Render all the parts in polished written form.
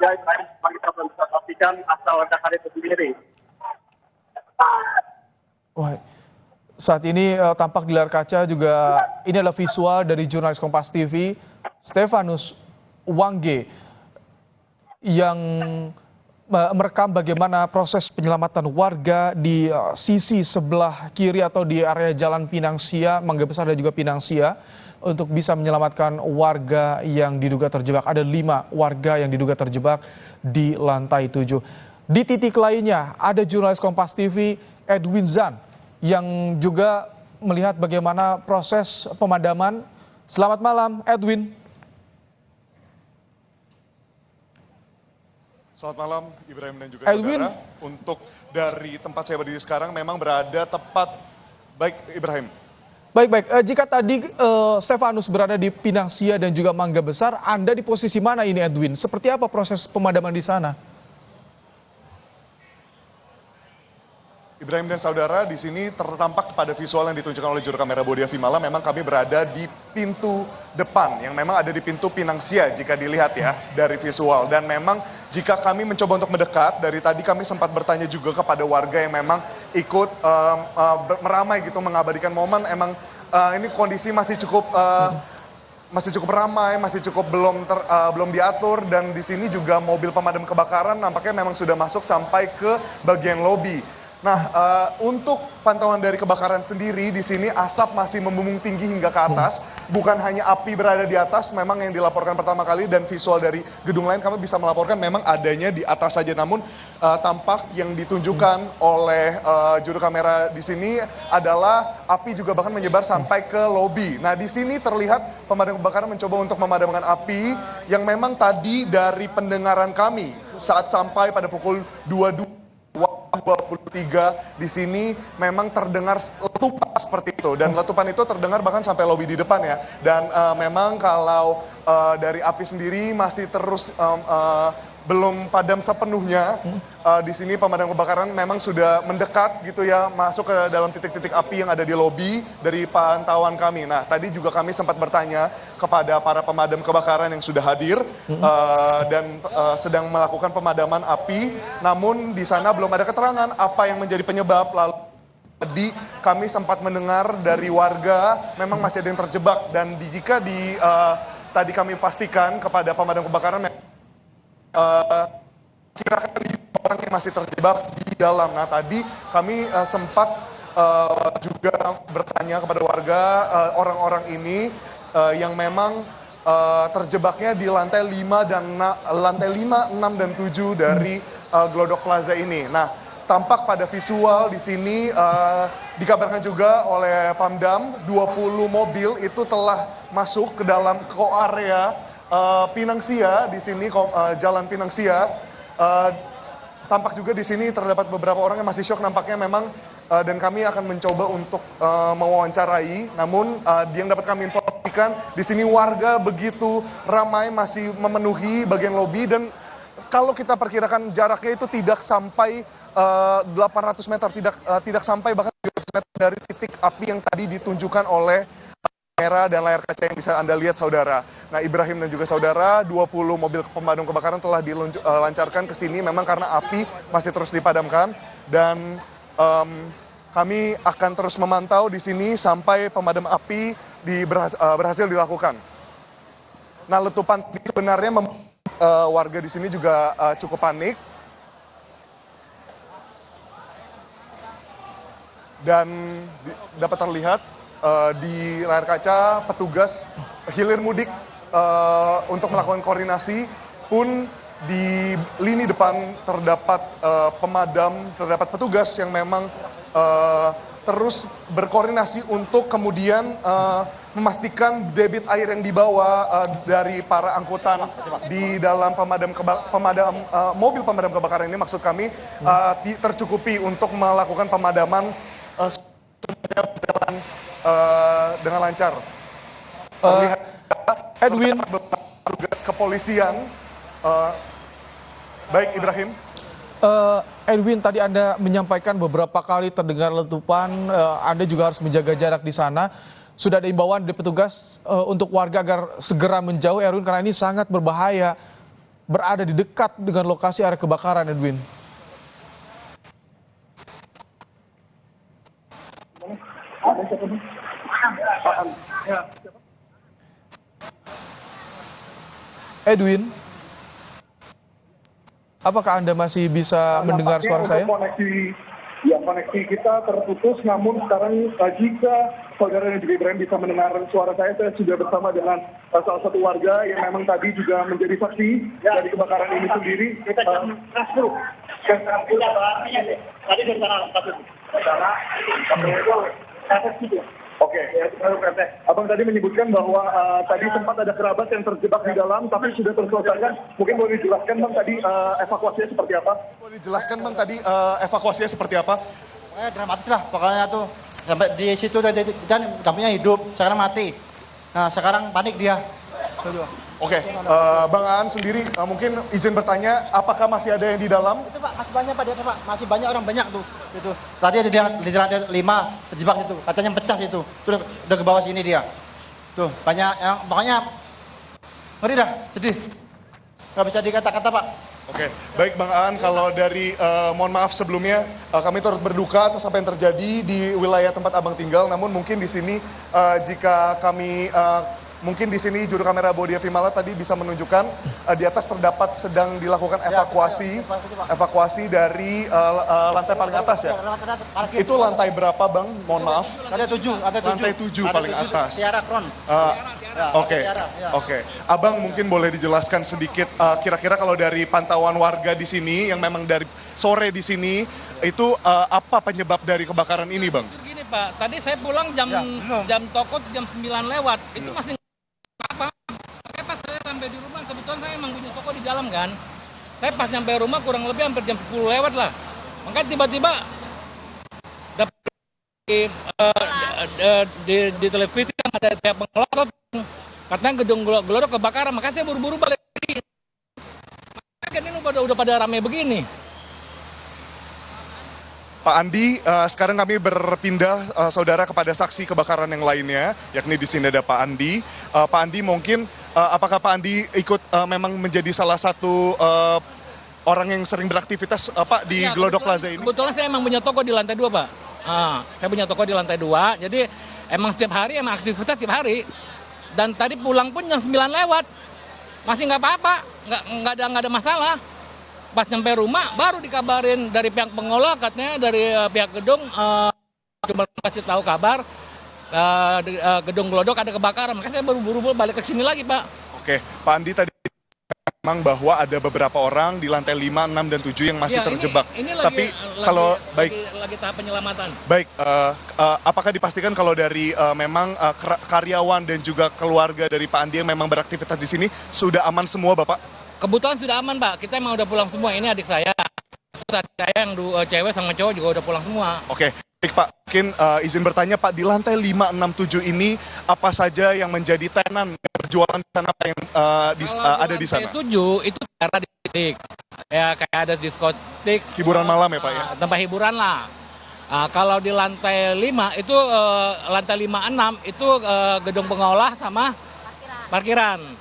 Ya, Ibrahim, kita belum bisa pastikan asal ledakan itu sendiri. Wah, saat ini tampak di layar kaca juga ini adalah visual dari jurnalis Kompas TV Stefanus Wangge yang merekam bagaimana proses penyelamatan warga di sisi sebelah kiri atau di area Jalan Pinang Sia, Mangga Besar dan juga Pinang Sia untuk bisa menyelamatkan warga yang diduga terjebak. Ada 5 warga yang diduga terjebak di lantai 7. Di titik lainnya ada jurnalis Kompas TV Edwin Zan yang juga melihat bagaimana proses pemadaman. Selamat malam Edwin. Selamat malam Ibrahim dan juga saudara. Untuk dari tempat saya berdiri sekarang memang berada tepat, baik Ibrahim. Baik. Jika tadi Stefanus berada di Pinang Sia dan juga Mangga Besar, Anda di posisi mana ini Edwin? Seperti apa proses pemadaman di sana? Ibrahim dan saudara, di sini tertampak pada visual yang ditunjukkan oleh juru kamera Bodi Afimala, memang kami berada di pintu depan, yang memang ada di pintu Pinang Sia jika dilihat ya dari visual. Dan memang jika kami mencoba untuk mendekat, dari tadi kami sempat bertanya juga kepada warga yang memang ikut meramai gitu, mengabadikan momen. Emang ini kondisi masih cukup ramai, masih cukup belum diatur, dan di sini juga mobil pemadam kebakaran nampaknya memang sudah masuk sampai ke bagian lobi. Nah, untuk pantauan dari kebakaran sendiri di sini asap masih membumbung tinggi hingga ke atas. Bukan hanya api berada di atas, memang yang dilaporkan pertama kali dan visual dari gedung lain kami bisa melaporkan memang adanya di atas saja. Namun tampak yang ditunjukkan oleh juru kamera di sini adalah api juga bahkan menyebar sampai ke lobi. Nah, di sini terlihat pemadam kebakaran mencoba untuk memadamkan api yang memang tadi dari pendengaran kami saat sampai pada pukul 22. 23 di sini memang terdengar letupan seperti itu, dan letupan itu terdengar bahkan sampai lobi di depan ya. Dan memang kalau dari api sendiri masih terus belum padam sepenuhnya. Di sini pemadam kebakaran memang sudah mendekat gitu ya, masuk ke dalam titik-titik api yang ada di lobi dari pantauan kami. Nah, tadi juga kami sempat bertanya kepada para pemadam kebakaran yang sudah hadir dan sedang melakukan pemadaman api. Namun di sana belum ada keterangan apa yang menjadi penyebab. Lalu tadi kami sempat mendengar dari warga memang masih ada yang terjebak, dan jika tadi kami pastikan kepada pemadam kebakaran kira-kira 5 orang yang masih terjebak di dalam. Nah, tadi kami sempat juga bertanya kepada warga orang-orang ini yang memang terjebaknya di lantai 5, 6 dan 7 dari Glodok Plaza ini. Nah, tampak pada visual di sini dikabarkan juga oleh Pamdam 20 mobil itu telah masuk ke dalam area Pinang Sia di sini, Jalan Pinang Sia. Tampak juga di sini terdapat beberapa orang yang masih syok nampaknya memang, dan kami akan mencoba untuk mewawancarai. Namun yang dapat kami informasikan di sini warga begitu ramai masih memenuhi bagian lobi, dan kalau kita perkirakan jaraknya itu tidak sampai 800 meter, tidak sampai bahkan 300 meter dari titik api yang tadi ditunjukkan oleh kamera dan layar kaca yang bisa Anda lihat, saudara. Nah, Ibrahim dan juga saudara, 20 mobil pemadam kebakaran telah dilancarkan ke sini memang karena api masih terus dipadamkan, dan kami akan terus memantau di sini sampai pemadam api berhasil dilakukan. Nah, letupan sebenarnya warga di sini juga cukup panik, dan dapat terlihat di layar kaca petugas hilir mudik untuk melakukan koordinasi pun di lini depan terdapat terdapat petugas yang memang terus berkoordinasi untuk kemudian memastikan debit air yang dibawa dari para angkutan di dalam mobil pemadam kebakaran ini, maksud kami, tercukupi untuk melakukan pemadaman dengan lancar. Terlihat Edwin, petugas kepolisian. Baik Ibrahim. Edwin, tadi Anda menyampaikan beberapa kali terdengar letupan, Anda juga harus menjaga jarak di sana. Sudah ada imbauan dari petugas untuk warga agar segera menjauh, Edwin, karena ini sangat berbahaya. berada di dekat dengan lokasi area kebakaran, Edwin. Edwin, apakah Anda masih bisa mendengar suara saya? Koneksi kita terputus, namun sekarang jika saudara dan juga Ibrahim bisa mendengar suara saya sudah bersama dengan salah satu warga yang memang tadi juga menjadi saksi dari kebakaran ini sendiri. Kita jam tadi Oke, Abang tadi menyebutkan bahwa tadi sempat ada kerabat yang terjebak di dalam, tapi sudah terselesaikan. Mungkin boleh dijelaskan Bang tadi evakuasinya seperti apa? Boleh dijelaskan Bang tadi evakuasinya seperti apa? Dramatis lah pokoknya tuh. Sampai di situ dan kampungnya hidup, sekarang mati. Nah sekarang panik dia. Oke, Bang Aan sendiri mungkin izin bertanya, apakah masih ada yang di dalam? Itu Pak, masih banyak Pak, dia Pak. Masih banyak orang banyak tuh. Itu. Tadi ada di lantai 5 terjebak situ, kacanya pecah situ. Tuh udah ke bawah sini dia. Tuh, banyak yang pokoknya ngeri dah, sedih. Nggak bisa dikata-kata Pak. Oke, baik Bang Aan, kalau dari, mohon maaf sebelumnya, kami turut berduka atas apa yang terjadi di wilayah tempat Abang tinggal, namun mungkin di sini jika kami, mungkin di sini juru kamera Bodia Vimala tadi bisa menunjukkan di atas terdapat sedang dilakukan evakuasi dari lantai paling atas ya. Itu lantai berapa Bang? Mohon maaf. Lantai 7, Lantai 7 paling atas. Tiara Kron. Oke. Abang mungkin boleh dijelaskan sedikit kira-kira kalau dari pantauan warga di sini yang memang dari sore di sini itu apa penyebab dari kebakaran ini Bang? Gini Pak, tadi saya pulang jam toko jam 9 lewat, itu masih apa? Makanya pas saya sampai di rumah, kebetulan saya emang punya toko di dalam kan. Saya pas nyampe rumah kurang lebih hampir jam 10 lewat lah. Makanya tiba-tiba di televisi yang ada pihak pengelola katanya gedung Glodok kebakaran, makanya saya buru-buru balik lagi. Makanya ini udah pada rame begini. Pak Andi, sekarang kami berpindah saudara kepada saksi kebakaran yang lainnya, yakni di sini ada Pak Andi. Pak Andi mungkin, apakah Pak Andi ikut memang menjadi salah satu orang yang sering beraktivitas Pak di Glodok Plaza ini? Kebetulan saya emang punya toko di lantai 2 Pak. Saya punya toko di lantai 2, jadi emang setiap hari emang aktivitas setiap hari. Dan tadi pulang pun jam 9 lewat, masih nggak apa-apa, nggak ada masalah. Pas sampai rumah baru dikabarin dari pihak pengelola, katanya dari pihak gedung cuma kasih tahu kabar gedung Glodok ada kebakaran, makanya saya buru-buru balik ke sini lagi Pak. Oke, Pak Andi tadi memang bahwa ada beberapa orang di lantai 5, 6, dan 7 yang masih terjebak. Ini Tapi kalau lagi tahap penyelamatan. Baik, apakah dipastikan kalau dari memang karyawan dan juga keluarga dari Pak Andi yang memang beraktivitas di sini sudah aman semua Bapak? Kebetulan sudah aman Pak, kita emang udah pulang semua, ini adik saya. Terus adik saya yang cewek sama cowok juga udah pulang semua. Oke, baik Pak, mungkin izin bertanya Pak, di lantai 5, 6, 7 ini apa saja yang menjadi tenan berjualan di sana Pak yang ada di sana? Lantai 7 itu cara diskotik, ya kayak ada diskotik. Hiburan malam ya Pak ya? Tempat hiburan lah. Kalau di lantai 5 itu, lantai 5, 6 itu gedung pengolah sama parkiran.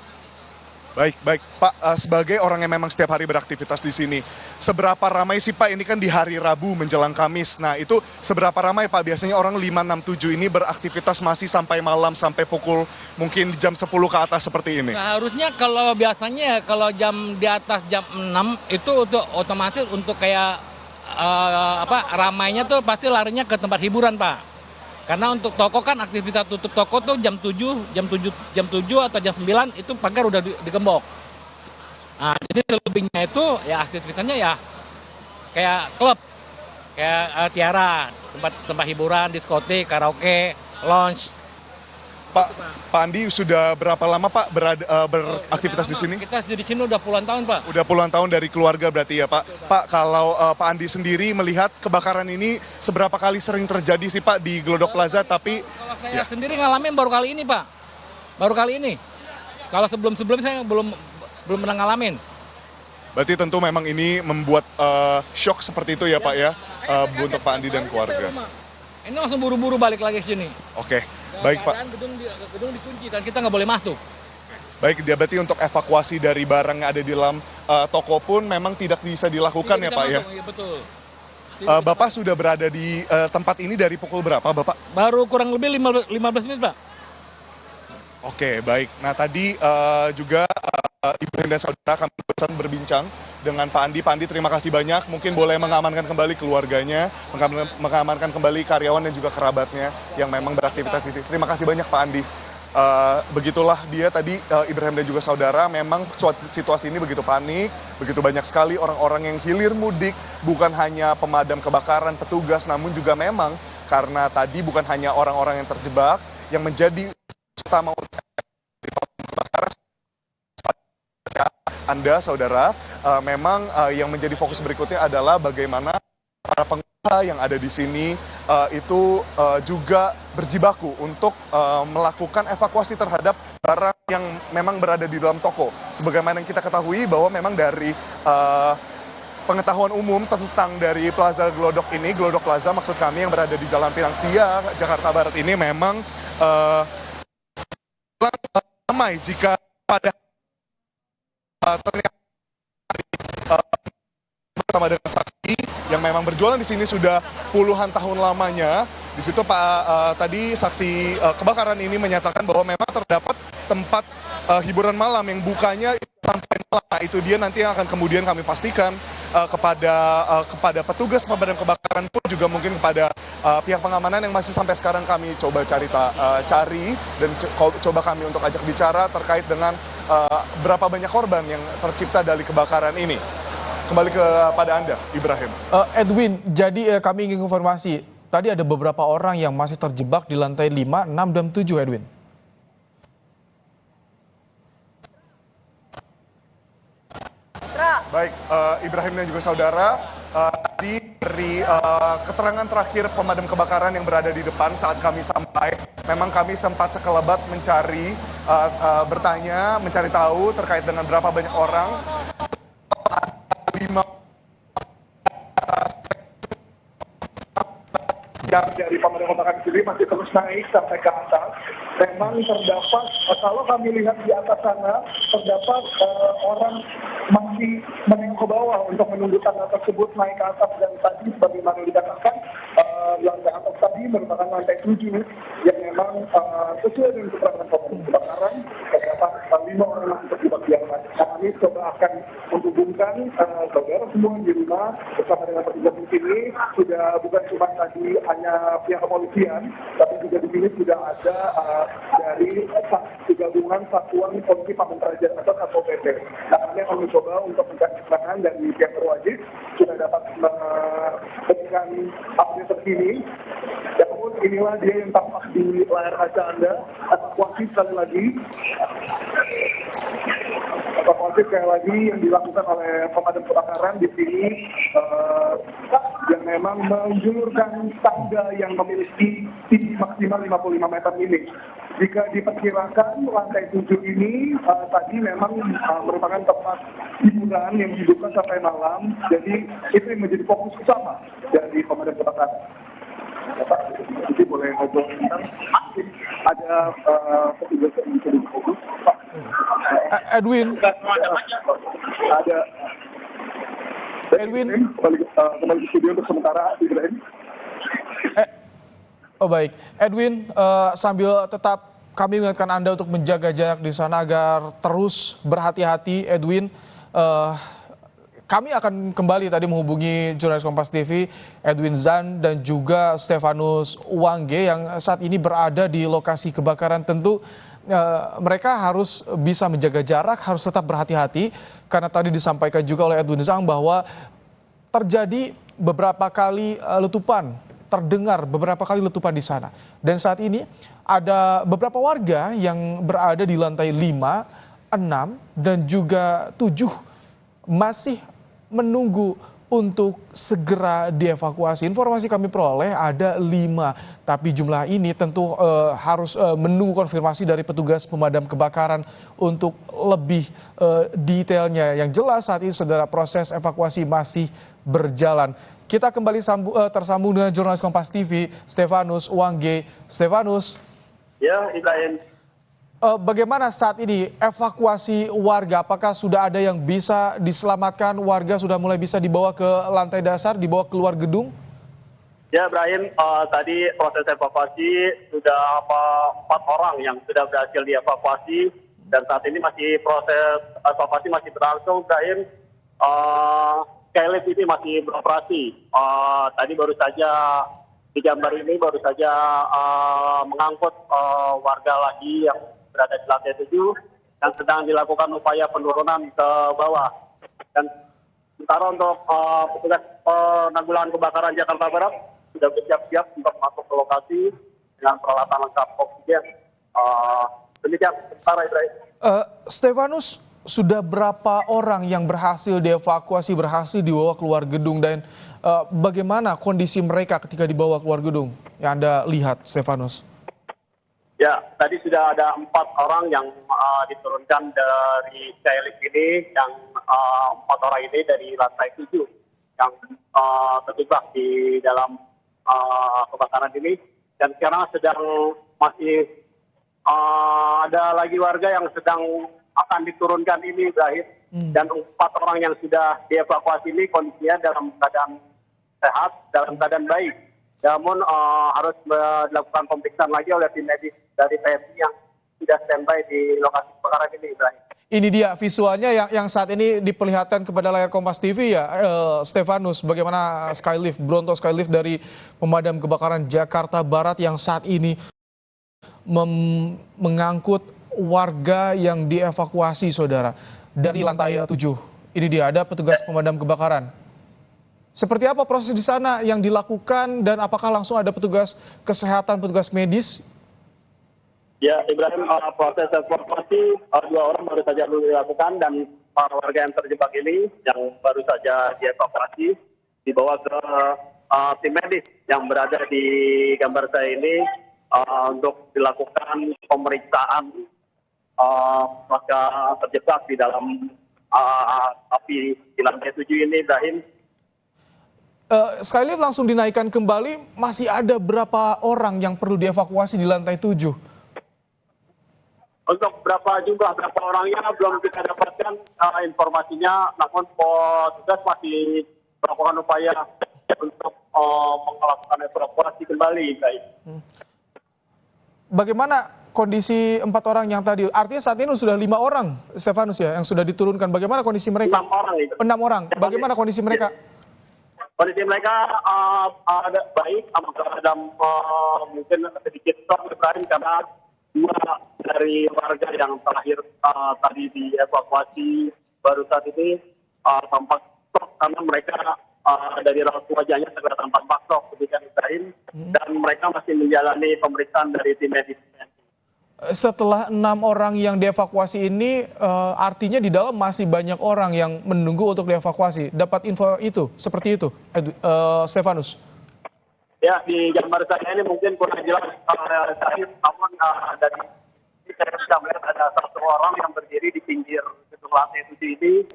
Baik Pak, sebagai orang yang memang setiap hari beraktivitas di sini, seberapa ramai sih Pak, ini kan di hari Rabu menjelang Kamis, nah itu seberapa ramai Pak biasanya orang 5, 6, 7 ini beraktivitas masih sampai malam, sampai pukul mungkin jam 10 ke atas seperti ini? Seharusnya kalau biasanya kalau jam di atas jam 6 itu untuk otomatis untuk kayak ramainya tuh pasti larinya ke tempat hiburan Pak. Karena untuk toko kan aktivitas tutup toko tuh jam 7 atau jam 9 itu pagar udah digembok. Nah, jadi selebihnya itu ya aktivitasnya ya kayak klub, kayak Tiara, tempat hiburan, diskotik, karaoke, lounge. Pak Andi sudah berapa lama Pak beraktivitas di sini? Kita di sini udah puluhan tahun Pak. Udah puluhan tahun dari keluarga berarti ya Pak. Pak, kalau Pak Andi sendiri melihat kebakaran ini seberapa kali sering terjadi sih Pak di Glodok Plaza? Tapi kalau saya sendiri ngalamin baru kali ini Pak, baru kali ini. Kalau sebelum-sebelumnya saya belum pernah ngalamin. Berarti tentu memang ini membuat shock seperti itu ya Pak ya, untuk Pak Andi dan keluarga. Ini langsung buru-buru balik lagi ke sini. Oke, baik Pak. Gedung dikunci dan kita nggak boleh masuk. Baik, dia berarti untuk evakuasi dari barang yang ada di dalam toko pun memang tidak bisa dilakukan ya Pak ya? Iya, betul. Bapak sudah berada di tempat ini dari pukul berapa Bapak? Baru kurang lebih 15 menit Pak. Oke, baik. Nah tadi juga Ibrahim dan saudara kami barusan berbincang dengan Pak Andi. Pak Andi, terima kasih banyak. Mungkin boleh mengamankan kembali keluarganya, mengamankan kembali karyawan dan juga kerabatnya yang memang beraktivitas di sini. Terima kasih banyak Pak Andi. Begitulah dia tadi Ibrahim dan juga saudara, memang situasi ini begitu panik, begitu banyak sekali orang-orang yang hilir mudik, bukan hanya pemadam kebakaran, petugas, namun juga memang karena tadi bukan hanya orang-orang yang terjebak, yang menjadi utama kebakaran. Anda saudara, memang yang menjadi fokus berikutnya adalah bagaimana para pengusaha yang ada di sini itu juga berjibaku untuk melakukan evakuasi terhadap barang yang memang berada di dalam toko. Sebagaimana yang kita ketahui bahwa memang dari pengetahuan umum tentang dari Plaza Glodok ini, Glodok Plaza maksud kami yang berada di Jalan Pinang Sia, Jakarta Barat ini memang ramai jika pada ternyata bersama dengan saksi yang memang berjualan di sini sudah puluhan tahun lamanya. Di situ Pak tadi saksi kebakaran ini menyatakan bahwa memang terdapat tempat hiburan malam yang bukanya sampai malam. Nah, itu dia nanti yang akan kemudian kami pastikan kepada petugas pemadam kebakaran pun juga mungkin kepada pihak pengamanan yang masih sampai sekarang kami coba cari dan coba kami untuk ajak bicara terkait dengan berapa banyak korban yang tercipta dari kebakaran ini. Kembali kepada Anda, Ibrahim. Edwin, jadi kami ingin konfirmasi, tadi ada beberapa orang yang masih terjebak di lantai 5, 6, dan 7, Edwin. Baik, Ibrahim dan juga saudara, dari keterangan terakhir pemadam kebakaran yang berada di depan saat kami sampai, memang kami sempat sekelebat mencari, bertanya, mencari tahu terkait dengan berapa banyak orang. 5 yang dari pemadam kebakaran sendiri masih terus naik sampai ke atas. Memang terdapat, kalau kami lihat di atas sana, terdapat orang masih menengok ke bawah untuk menunggu tangga tersebut naik ke atas. Dan tadi sebagaimana dikatakan, lantai atas tadi merupakan lantai 7 yang memang sesuai dengan keterangan pemadam kebakaran, terdapat 5 orang masih terjebak di atas. Kami coba akan menghubungkan saudara semua di rumah bersama dengan petugas di sini. Sudah bukan cuma tadi hanya pihak kepolisian, tapi juga di sini sudah ada dari gabungan Satuan Polisi Pamung Praja atau Satpol PP. Nah, kami akan mencoba untuk mencari keterangan dari pihak berwajib sudah dapat memberikan update terkini. Namun inilah dia yang tampak di layar kaca Anda. Evakuasi sekali lagi. Evakuasi sekali lagi yang dilakukan oleh pemadam kebakaran di sini yang memang menjulurkan tangga yang memiliki tinggi maksimal 55 meter ini. Jika diperkirakan lantai 7 ini tadi memang merupakan tempat hiburan yang dibuka sampai malam, jadi itu yang menjadi fokus utama dari pemadam kebakaran. Jadi boleh ngobrol tentang ada petugas yang bisa difokus. Edwin. Ada. Edwin. Kembali ke studio untuk sementara, Ibrahim. Oh baik, Edwin, sambil tetap kami mengingatkan Anda untuk menjaga jarak di sana agar terus berhati-hati, Edwin. Kami akan kembali tadi menghubungi jurnalis Kompas TV, Edwin Zan dan juga Stefanus Wangge yang saat ini berada di lokasi kebakaran. Tentu mereka harus bisa menjaga jarak, harus tetap berhati-hati karena tadi disampaikan juga oleh Edwin Zan bahwa terjadi beberapa kali letupan. Terdengar beberapa kali letupan di sana. Dan saat ini ada beberapa warga yang berada di lantai 5, 6, dan juga 7 masih menunggu untuk segera dievakuasi. Informasi kami peroleh ada 5, tapi jumlah ini tentu harus menunggu konfirmasi dari petugas pemadam kebakaran untuk lebih detailnya. Yang jelas saat ini saudara proses evakuasi masih berjalan. Kita kembali tersambung dengan jurnalis Kompas TV, Stefanus Wangge. Stefanus. Ya, Ibrahim. Bagaimana saat ini evakuasi warga? Apakah sudah ada yang bisa diselamatkan? Warga sudah mulai bisa dibawa ke lantai dasar, dibawa keluar gedung? Ya, Ibrahim, tadi proses evakuasi sudah 4 orang yang sudah berhasil dievakuasi dan saat ini masih proses evakuasi masih berlangsung. Ibrahim, Skylift ini masih beroperasi. Tadi baru saja di gambar ini baru saja mengangkut warga lagi yang berada di lantai 7 yang sedang dilakukan upaya penurunan ke bawah. Dan sementara untuk petugas penanggulangan kebakaran Jakarta Barat sudah bersiap-siap untuk masuk ke lokasi dengan peralatan lengkap oksigen. Demikian sementara, Ibrahim. Stefanus, sudah berapa orang yang berhasil dievakuasi, berhasil dibawa keluar gedung, dan bagaimana kondisi mereka ketika dibawa keluar gedung yang Anda lihat, Stefanus? Ya, tadi sudah ada 4 orang yang diturunkan dari Skylift ini, yang 4 orang ini dari lantai 7 yang terjebak di dalam kebakaran ini, dan sekarang sedang masih ada lagi warga yang sedang akan diturunkan ini, Ibrahim. Dan 4 orang yang sudah dievakuasi ini kondisinya dalam keadaan sehat, dalam keadaan baik. Namun harus dilakukan pemeriksaan lagi oleh tim medis dari TNI yang sudah standby di lokasi kebakaran ini, Ibrahim. Ini dia visualnya yang saat ini diperlihatkan kepada layar Kompas TV ya, Stefanus, bagaimana Skylift, Bronto Skylift dari pemadam kebakaran Jakarta Barat yang saat ini mengangkut warga yang dievakuasi, saudara, dari lantai 7. Ini dia, ada petugas pemadam kebakaran. Seperti apa proses di sana yang dilakukan dan apakah langsung ada petugas kesehatan, petugas medis? Ya, Ibrahim, proses evakuasi 2 orang baru saja dilakukan dan para warga yang terjebak ini yang baru saja dievakuasi dibawa ke tim medis yang berada di gambar saya ini untuk dilakukan pemeriksaan warga terjebak di dalam api di lantai 7 ini, Ibrahim. Skylift langsung dinaikkan kembali, masih ada berapa orang yang perlu dievakuasi di lantai 7? Untuk berapa orangnya belum kita dapatkan informasinya, namun petugas masih melakukan upaya untuk melakukan evakuasi kembali, guys. Bagaimana kondisi 4 orang yang tadi? Artinya saat ini sudah 5 orang, Stefanus ya, yang sudah diturunkan. Bagaimana kondisi mereka? 6 orang itu. 6 orang. Bagaimana kondisi mereka? Kondisi mereka ada baik, ada mungkin sedikit shock, Ibrahim, karena 2 dari warga yang terakhir tadi dievakuasi baru saat ini tampak shock karena mereka dari raut wajahnya segera tampak shock, demikian, Ibrahim, dan mereka masih menjalani pemeriksaan dari tim medis. Setelah 6 orang yang dievakuasi ini, artinya di dalam masih banyak orang yang menunggu untuk dievakuasi. Dapat info itu, seperti itu, Stefanus? Ya, di gambar saya ini mungkin kurang jelas, namun dari ini saya bisa melihat ada 1 orang yang berdiri di pinggir gedung lantai 7 ini.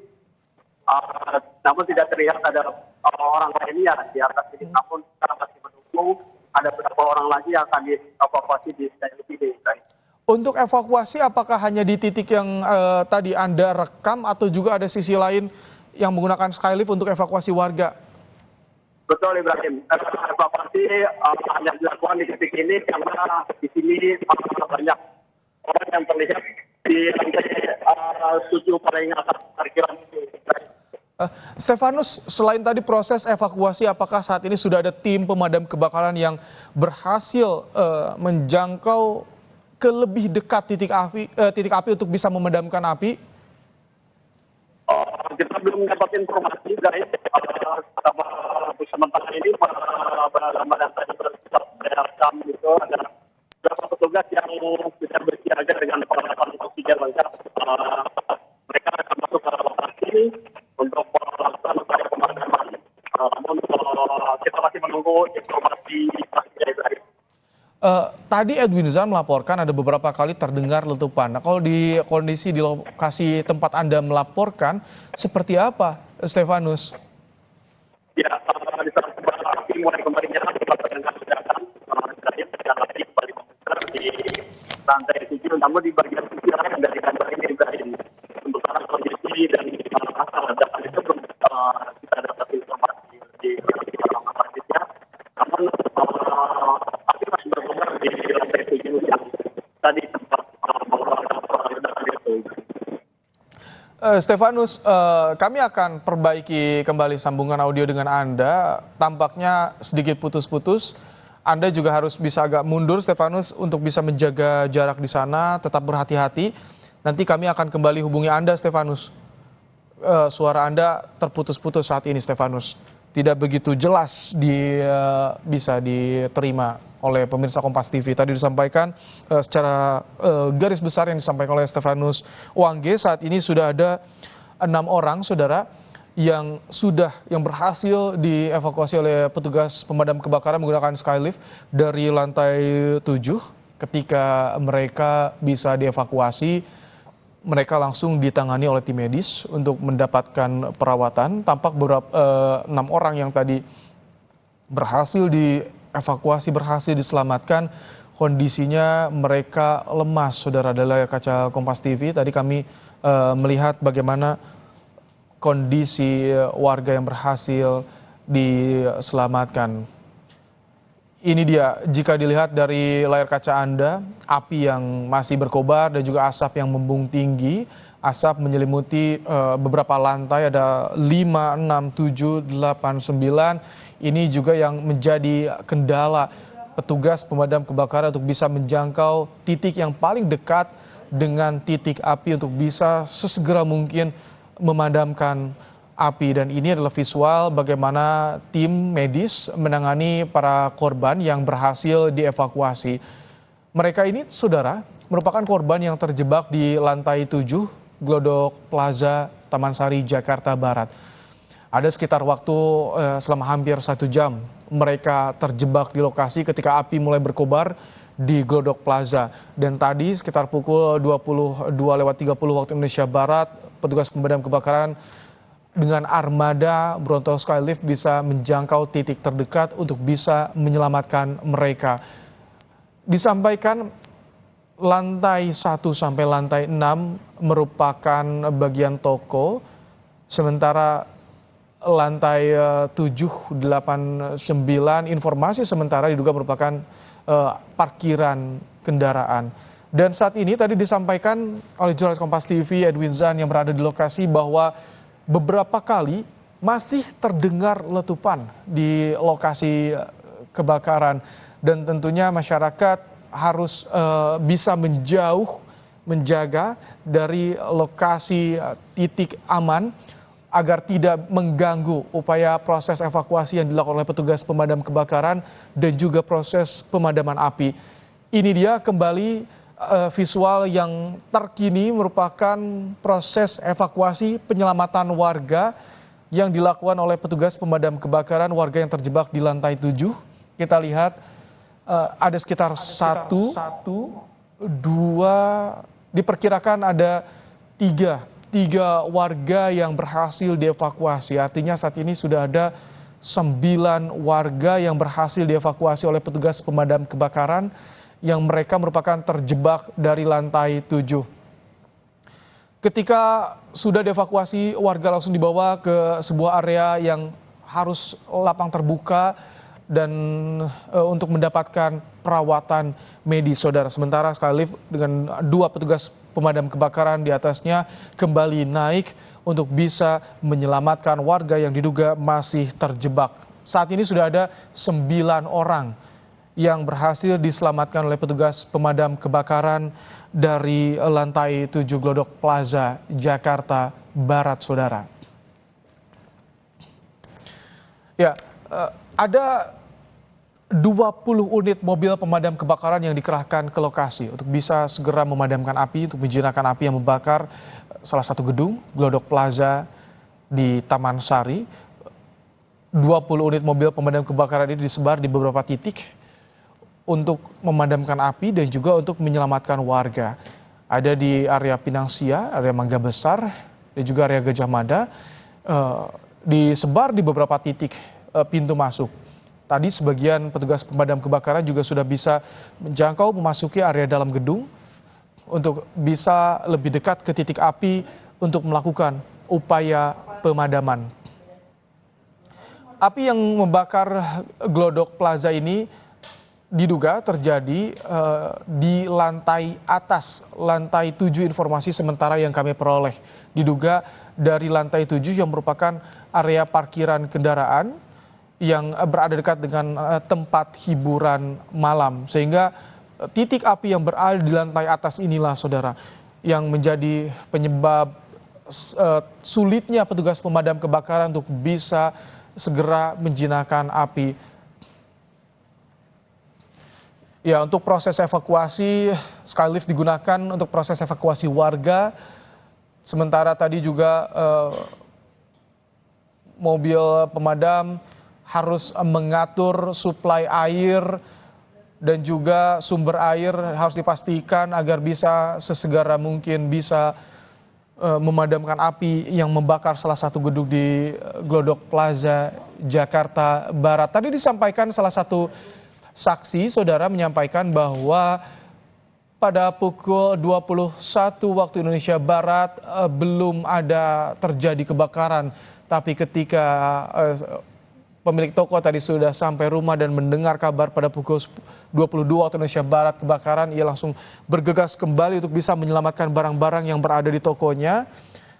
Namun tidak terlihat ada orang lainnya di atas ini. Namun kita masih menunggu ada beberapa orang lagi yang akan dievakuasi di Skylift ini. Untuk evakuasi, apakah hanya di titik yang tadi Anda rekam atau juga ada sisi lain yang menggunakan Skylift untuk evakuasi warga? Betul, Ibrahim. Evakuasi hanya dilakukan di titik ini karena di sini banyak orang yang terlihat di lantai 7 paling atas parkiran ini. Stefanus, selain tadi proses evakuasi, apakah saat ini sudah ada tim pemadam kebakaran yang berhasil menjangkau ke lebih dekat titik api untuk bisa memadamkan api? Kita belum dapat informasi, guys. Sementara ini bersama dan tadi berekam itu ada beberapa petugas yang sudah bersiaga dengan peralatan oksigen lengkap. Mereka akan masuk ke lokasi untuk melakukan upaya pemadaman. Namun kita masih menunggu informasi pastinya, Ibrahim. Tadi Edwin Zan melaporkan ada beberapa kali terdengar letupan. Nah, kalau di kondisi di lokasi tempat Anda melaporkan, seperti apa, Stefanus? Ya, di saat api mulai kembali nyala, kita terdengar ledakan. Saya lagi kembali di lantai 7 kecil, namun di bagian sisi lain dari kantor ini Ibrahim. Untuk arah kondisi dan asal ledakan itu belum kita dapat informasi di masjidnya. Namun api masih berkobar di lantai 7 yang tadi sempat ledakan itu. Stefanus, kami akan perbaiki kembali sambungan audio dengan Anda. Tampaknya sedikit putus-putus. Anda juga harus bisa agak mundur, Stefanus, untuk bisa menjaga jarak di sana. Tetap berhati-hati. Nanti kami akan kembali hubungi Anda, Stefanus. Suara Anda terputus-putus saat ini, Stefanus. Tidak begitu jelas bisa diterima oleh pemirsa Kompas TV. Tadi disampaikan secara garis besar yang disampaikan oleh Stefanus Wangge. Saat ini sudah ada 6 orang, saudara, yang berhasil dievakuasi oleh petugas pemadam kebakaran menggunakan skylift dari lantai 7. Ketika mereka bisa dievakuasi, mereka langsung ditangani oleh tim medis untuk mendapatkan perawatan. Tampak beberapa 6 orang yang tadi berhasil dievakuasi, berhasil diselamatkan. Kondisinya mereka lemas, saudara. Dari layar kaca Kompas TV tadi kami melihat bagaimana kondisi warga yang berhasil diselamatkan. Ini dia, jika dilihat dari layar kaca Anda, api yang masih berkobar dan juga asap yang membumbung tinggi. Asap menyelimuti beberapa lantai, ada 5, 6, 7, 8, 9. Ini juga yang menjadi kendala petugas pemadam kebakaran untuk bisa menjangkau titik yang paling dekat dengan titik api untuk bisa sesegera mungkin memadamkan api. Dan ini adalah visual bagaimana tim medis menangani para korban yang berhasil dievakuasi. Mereka ini, saudara, merupakan korban yang terjebak di lantai 7 Glodok Plaza, Taman Sari, Jakarta Barat. Ada sekitar waktu selama hampir 1 jam mereka terjebak di lokasi ketika api mulai berkobar di Glodok Plaza. Dan tadi sekitar pukul 22.30 waktu Indonesia Barat, petugas pemadam kebakaran dengan armada Bronto Skylift bisa menjangkau titik terdekat untuk bisa menyelamatkan mereka. Disampaikan lantai 1 sampai lantai 6 merupakan bagian toko, sementara lantai 7, 8, 9 informasi sementara diduga merupakan parkiran kendaraan. Dan saat ini tadi disampaikan oleh jurnalis Kompas TV Edwin Zan yang berada di lokasi bahwa beberapa kali masih terdengar letupan di lokasi kebakaran, dan tentunya masyarakat harus bisa menjaga dari lokasi titik aman agar tidak mengganggu upaya proses evakuasi yang dilakukan oleh petugas pemadam kebakaran dan juga proses pemadaman api. Ini dia kembali visual yang terkini merupakan proses evakuasi penyelamatan warga yang dilakukan oleh petugas pemadam kebakaran, warga yang terjebak di lantai 7. Kita lihat ada sekitar 1, 2, diperkirakan ada 3 warga yang berhasil dievakuasi. Artinya saat ini sudah ada 9 warga yang berhasil dievakuasi oleh petugas pemadam kebakaran yang mereka merupakan terjebak dari lantai 7. Ketika sudah dievakuasi, warga langsung dibawa ke sebuah area yang harus lapang terbuka dan untuk mendapatkan perawatan medis, saudara. Sementara Skylift dengan 2 petugas pemadam kebakaran di atasnya kembali naik untuk bisa menyelamatkan warga yang diduga masih terjebak. Saat ini sudah ada 9 orang yang berhasil diselamatkan oleh petugas pemadam kebakaran dari lantai 7 Glodok Plaza, Jakarta Barat, saudara. Ya, ada 20 unit mobil pemadam kebakaran yang dikerahkan ke lokasi untuk bisa segera memadamkan api, untuk menjinakkan api yang membakar salah satu gedung Glodok Plaza di Taman Sari. 20 unit mobil pemadam kebakaran ini disebar di beberapa titik untuk memadamkan api dan juga untuk menyelamatkan warga. Ada di area Pinangsia, area Mangga Besar, dan juga area Gajah Mada. Disebar di beberapa titik pintu masuk. Tadi sebagian petugas pemadam kebakaran juga sudah bisa menjangkau memasuki area dalam gedung untuk bisa lebih dekat ke titik api untuk melakukan upaya pemadaman. Api yang membakar Glodok Plaza ini diduga terjadi di lantai atas, lantai 7 informasi sementara yang kami peroleh. Diduga dari lantai 7 yang merupakan area parkiran kendaraan yang berada dekat dengan tempat hiburan malam. Sehingga titik api yang berada di lantai atas inilah, saudara, yang menjadi penyebab sulitnya petugas pemadam kebakaran untuk bisa segera menjinakkan api. Ya, untuk proses evakuasi, skylift digunakan untuk proses evakuasi warga. Sementara tadi juga mobil pemadam harus mengatur suplai air dan juga sumber air harus dipastikan agar bisa sesegera mungkin bisa memadamkan api yang membakar salah satu gedung di Glodok Plaza, Jakarta Barat. Tadi disampaikan salah satu saksi, saudara, menyampaikan bahwa pada pukul 21 waktu Indonesia Barat belum ada terjadi kebakaran. Tapi ketika pemilik toko tadi sudah sampai rumah dan mendengar kabar pada pukul 22 waktu Indonesia Barat kebakaran, ia langsung bergegas kembali untuk bisa menyelamatkan barang-barang yang berada di tokonya.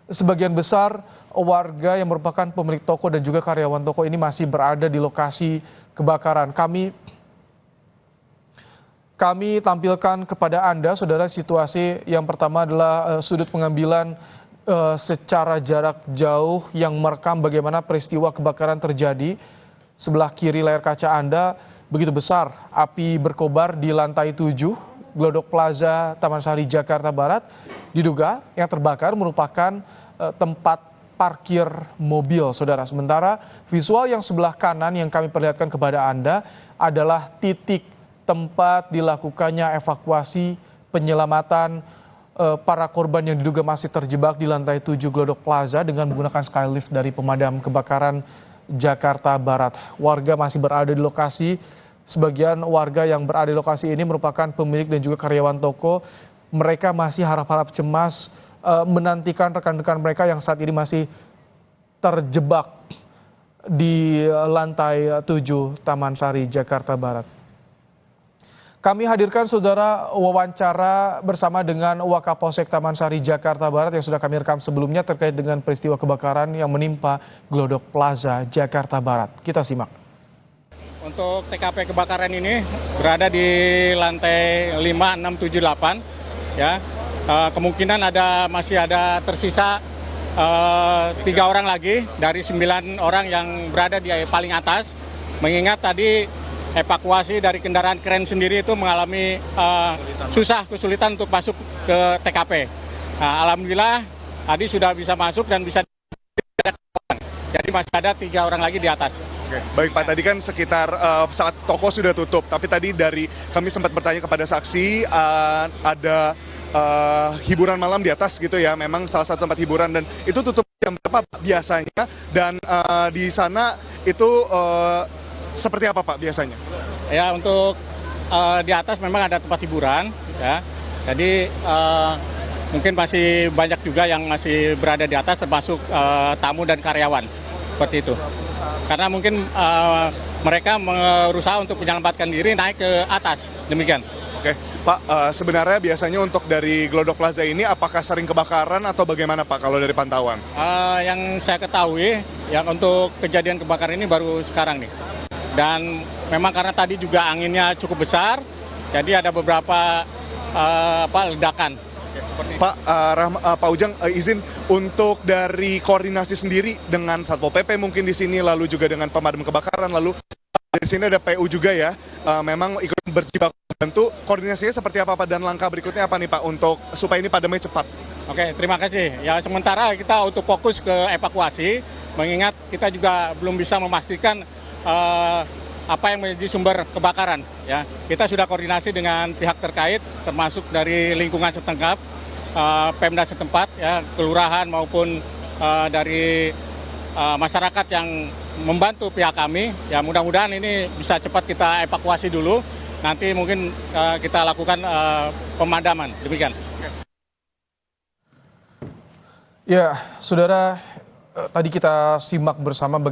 Sebagian besar warga yang merupakan pemilik toko dan juga karyawan toko ini masih berada di lokasi kebakaran. Kami tampilkan kepada Anda, saudara, situasi yang pertama adalah sudut pengambilan secara jarak jauh yang merekam bagaimana peristiwa kebakaran terjadi. Sebelah kiri layar kaca Anda begitu besar api berkobar di lantai 7 Glodok Plaza, Taman Sari, Jakarta Barat. Diduga yang terbakar merupakan tempat parkir mobil, saudara. Sementara visual yang sebelah kanan yang kami perlihatkan kepada Anda adalah titik tempat dilakukannya evakuasi penyelamatan para korban yang diduga masih terjebak di lantai 7 Glodok Plaza dengan menggunakan skylift dari pemadam kebakaran Jakarta Barat. Warga masih berada di lokasi. Sebagian warga yang berada di lokasi ini merupakan pemilik dan juga karyawan toko. Mereka masih harap-harap cemas menantikan rekan-rekan mereka yang saat ini masih terjebak di lantai 7 Taman Sari, Jakarta Barat. Kami hadirkan, saudara, wawancara bersama dengan Wakapolsek Taman Sari, Jakarta Barat yang sudah kami rekam sebelumnya terkait dengan peristiwa kebakaran yang menimpa Glodok Plaza, Jakarta Barat. Kita simak. Untuk TKP kebakaran ini berada di lantai 5, 6, 7, 8. Ya. Kemungkinan masih ada tersisa 3 orang lagi dari 9 orang yang berada di paling atas. Mengingat tadi evakuasi dari kendaraan kren sendiri itu mengalami kesulitan untuk masuk ke TKP. Nah, alhamdulillah tadi sudah bisa masuk dan bisa jadi masih ada 3 orang lagi di atas. Oke, baik Pak, tadi kan sekitar saat toko sudah tutup, tapi tadi kami sempat bertanya kepada saksi ada hiburan malam di atas gitu ya, memang salah satu tempat hiburan dan itu tutup jam berapa biasanya dan di sana itu seperti apa Pak biasanya? Ya, untuk di atas memang ada tempat hiburan ya. Jadi mungkin masih banyak juga yang masih berada di atas termasuk tamu dan karyawan seperti itu. Karena mungkin mereka berusaha untuk menyelamatkan diri naik ke atas, demikian. Oke, Pak, sebenarnya biasanya untuk dari Glodok Plaza ini apakah sering kebakaran atau bagaimana Pak kalau dari pantauan? Yang saya ketahui, yang untuk kejadian kebakaran ini baru sekarang nih. Dan memang karena tadi juga anginnya cukup besar, jadi ada beberapa ledakan. Pak Ujang, izin untuk dari koordinasi sendiri dengan Satpol PP mungkin di sini, lalu juga dengan pemadam kebakaran, lalu di sini ada PU juga ya, memang ikut berjibaku membantu. Koordinasinya seperti apa Pak dan langkah berikutnya apa nih Pak untuk supaya ini padamnya cepat? Oke, terima kasih. Ya, sementara kita untuk fokus ke evakuasi, mengingat kita juga belum bisa memastikan apa yang menjadi sumber kebakaran. Ya, kita sudah koordinasi dengan pihak terkait, termasuk dari lingkungan setempat, Pemda setempat, ya, kelurahan maupun dari masyarakat yang membantu pihak kami. Ya, mudah-mudahan ini bisa cepat kita evakuasi dulu. Nanti mungkin kita lakukan pemadaman. Demikian. Ya, saudara, tadi kita simak bersama bagaimana